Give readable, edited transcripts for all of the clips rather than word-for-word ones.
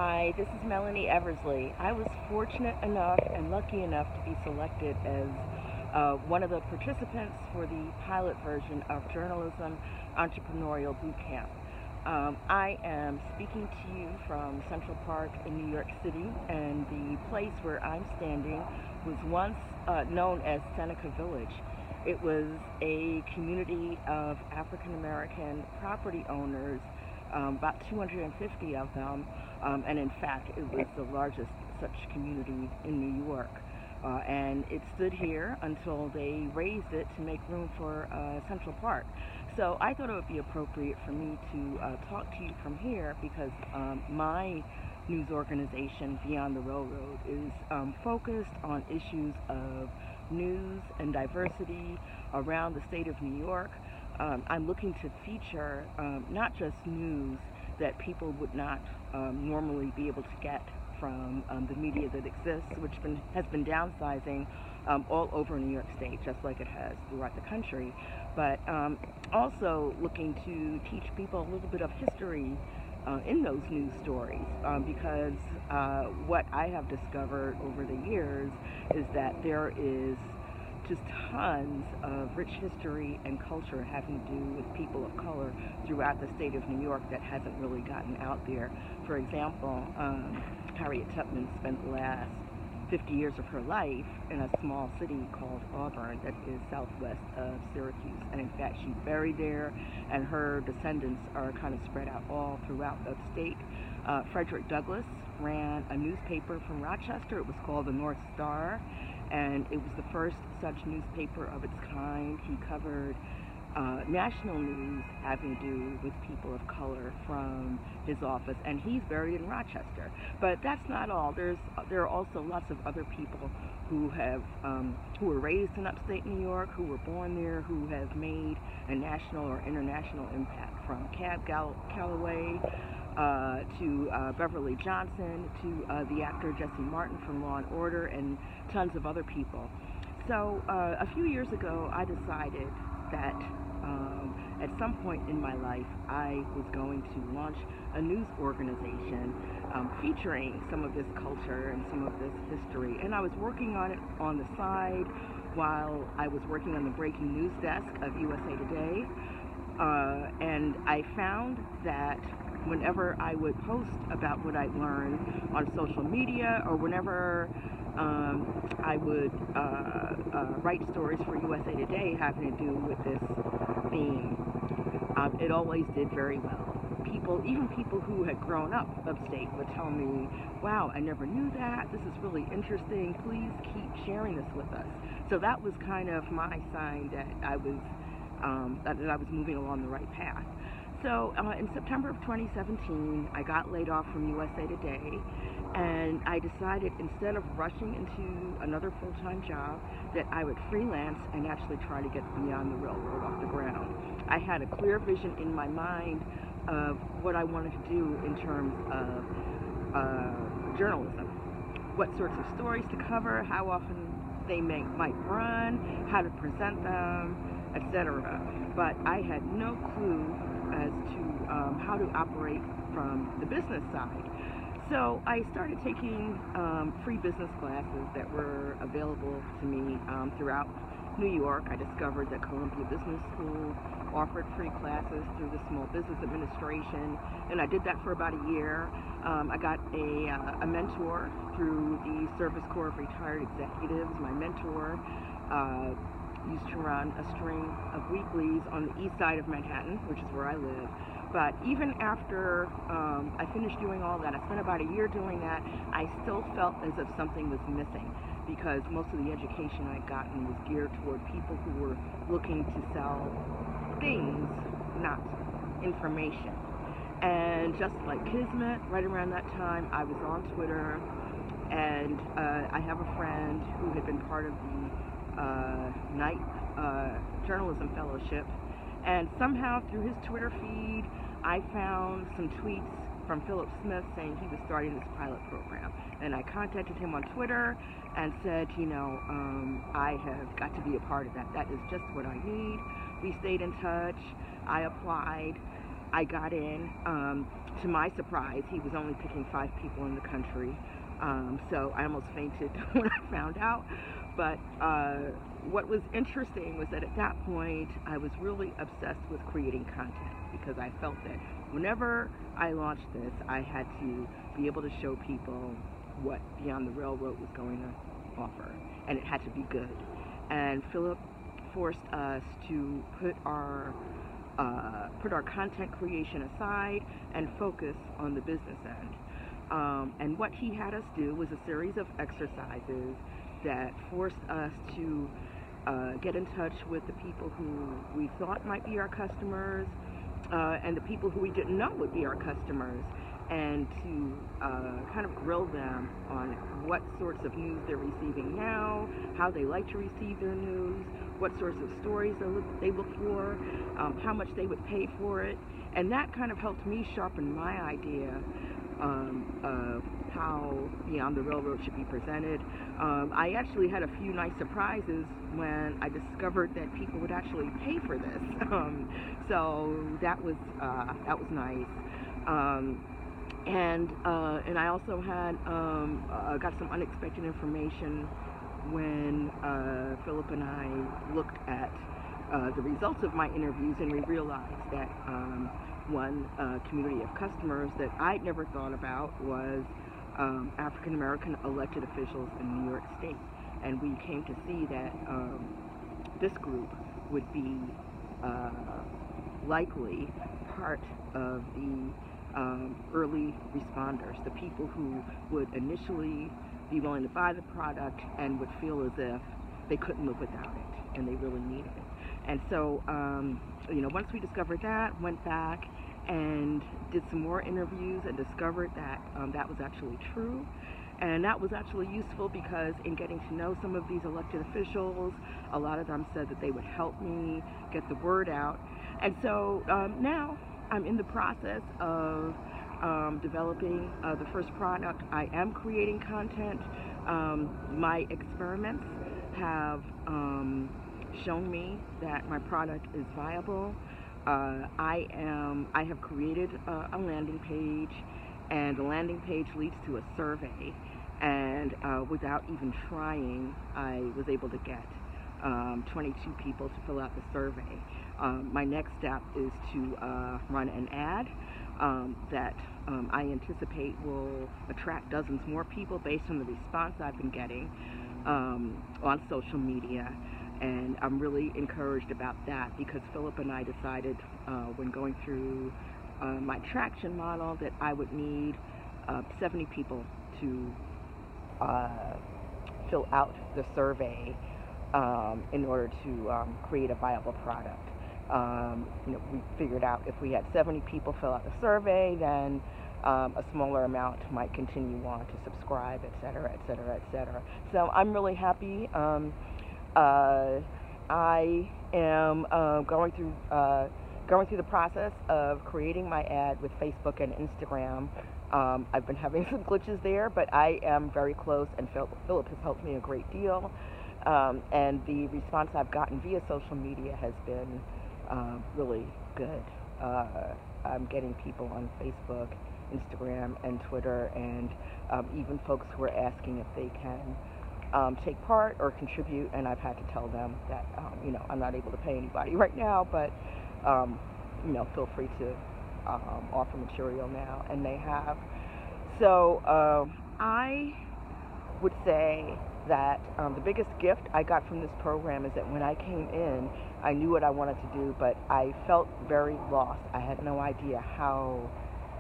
Hi, this is Melanie Eversley. I was fortunate enough and lucky enough to be selected as one of the participants for the pilot version of Journalism Entrepreneurial Bootcamp. I am speaking to you from Central Park in New York City, and the place where I'm standing was once known as Seneca Village. It was a community of African American property owners, about 250 of them, and in fact, it was the largest such community in New York. And it stood here until they raised it to make room for Central Park. So I thought it would be appropriate for me to talk to you from here because my news organization, Beyond the Railroad, is focused on issues of news and diversity around the state of New York. I'm looking to feature not just news that people would not normally be able to get from the media that exists, which has been downsizing all over New York State, just like it has throughout the country, but also looking to teach people a little bit of history in those news stories, because what I have discovered over the years is that there is just tons of rich history and culture having to do with people of color throughout the state of New York that hasn't really gotten out there. For example, Harriet Tubman spent the last 50 years of her life in a small city called Auburn that is southwest of Syracuse. And in fact, she's buried there, and her descendants are kind of spread out all throughout upstate. Frederick Douglass ran a newspaper from Rochester. It was called the North Star, and it was the first such newspaper of its kind. He covered national news having to do with people of color from his office, and he's buried in Rochester. But that's not all. There are also lots of other people who were raised in upstate New York, who were born there, who have made a national or international impact, from Cab Calloway to Beverly Johnson to the actor Jesse Martin from Law and Order, and tons of other people. So a few years ago, I decided that at some point in my life, I was going to launch a news organization featuring some of this culture and some of this history. And I was working on it on the side while I was working on the breaking news desk of USA Today. And I found that whenever I would post about what I'd learned on social media, or whenever I would write stories for USA Today having to do with this theme, it always did very well. Even people who had grown up upstate would tell me, wow, I never knew that. This is really interesting. Please keep sharing this with us. So that was kind of my sign that I was moving along the right path. So in September of 2017, I got laid off from USA Today, and I decided, instead of rushing into another full-time job, that I would freelance and actually try to get Beyond the Railroad off the ground. I had a clear vision in my mind of what I wanted to do in terms of journalism, what sorts of stories to cover, how often they might run, how to present them, etc. But I had no clue as to how to operate from the business side. So I started taking free business classes that were available to me throughout New York. I discovered that Columbia Business School offered free classes through the Small Business Administration, and I did that for about a year. I got a mentor through the Service Corps of Retired Executives. My mentor used to run a string of weeklies on the east side of Manhattan, which is where I live. But even after I finished doing all that, I spent about a year doing that, I still felt as if something was missing, because most of the education I'd gotten was geared toward people who were looking to sell things, not information. And just like Kismet, right around that time, I was on Twitter, and I have a friend who had been part of the Knight Journalism Fellowship, and somehow through his Twitter feed, I found some tweets from Philip Smith saying he was starting this pilot program. And I contacted him on Twitter and said, I have got to be a part of that. That is just what I need. We stayed in touch. I applied. I got in. To my surprise, he was only picking 5 people in the country. So I almost fainted when I found out. But what was interesting was that at that point, I was really obsessed with creating content because I felt that whenever I launched this, I had to be able to show people what Beyond the Railroad was going to offer, and it had to be good. And Philip forced us to put our content creation aside and focus on the business end. And what he had us do was a series of exercises that forced us to get in touch with the people who we thought might be our customers and the people who we didn't know would be our customers, and to kind of grill them on what sorts of news they're receiving now, how they like to receive their news, what sorts of stories they look for, how much they would pay for it. And that kind of helped me sharpen my idea of how Beyond the Railroad should be presented. I actually had a few nice surprises when I discovered that people would actually pay for this. So that was nice. And I also had got some unexpected information when Philip and I looked at the results of my interviews, and we realized that one community of customers that I'd never thought about was African American elected officials in New York State. And we came to see that this group would be likely part of the early responders, the people who would initially be willing to buy the product and would feel as if they couldn't live without it and they really needed it. And so, once we discovered that, went back and did some more interviews and discovered that that was actually true. And that was actually useful because in getting to know some of these elected officials, a lot of them said that they would help me get the word out. And so now I'm in the process of developing the first product. I am creating content. My experiments have shown me that my product is viable. I have created a landing page, and the landing page leads to a survey. And without even trying, I was able to get 22 people to fill out the survey. My next step is to run an ad that I anticipate will attract dozens more people based on the response I've been getting on social media. And I'm really encouraged about that because Philip and I decided when going through my traction model that I would need 70 people to fill out the survey in order to create a viable product. We figured out if we had 70 people fill out the survey, then a smaller amount might continue on to subscribe, et cetera, et cetera, et cetera. So I'm really happy. I am going through the process of creating my ad with Facebook and Instagram. I've been having some glitches there, but I am very close, and Philip has helped me a great deal. And the response I've gotten via social media has been really good. I'm getting people on Facebook, Instagram, and Twitter, and even folks who are asking if they can take part or contribute, and I've had to tell them that I'm not able to pay anybody right now, but feel free to offer material now, and they have. So I would say that the biggest gift I got from this program is that when I came in, I knew what I wanted to do, but I felt very lost. I had no idea how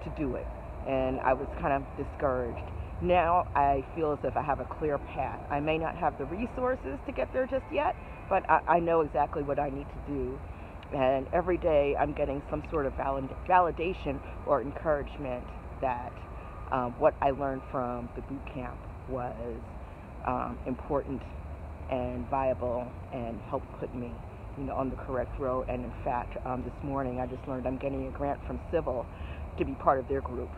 to do it, and I was kind of discouraged. Now I feel as if I have a clear path. I may not have the resources to get there just yet, but I know exactly what I need to do. And every day I'm getting some sort of validation or encouragement that what I learned from the boot camp was important and viable and helped put me on the correct road. And in fact, this morning I just learned I'm getting a grant from Civil to be part of their group.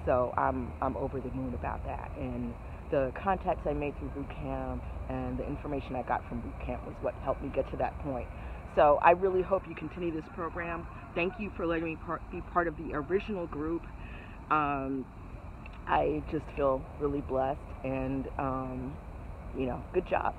So I'm over the moon about that. And the contacts I made through boot camp and the information I got from boot camp was what helped me get to that point. So I really hope you continue this program. Thank you for letting me be part of the original group. I just feel really blessed, and good job.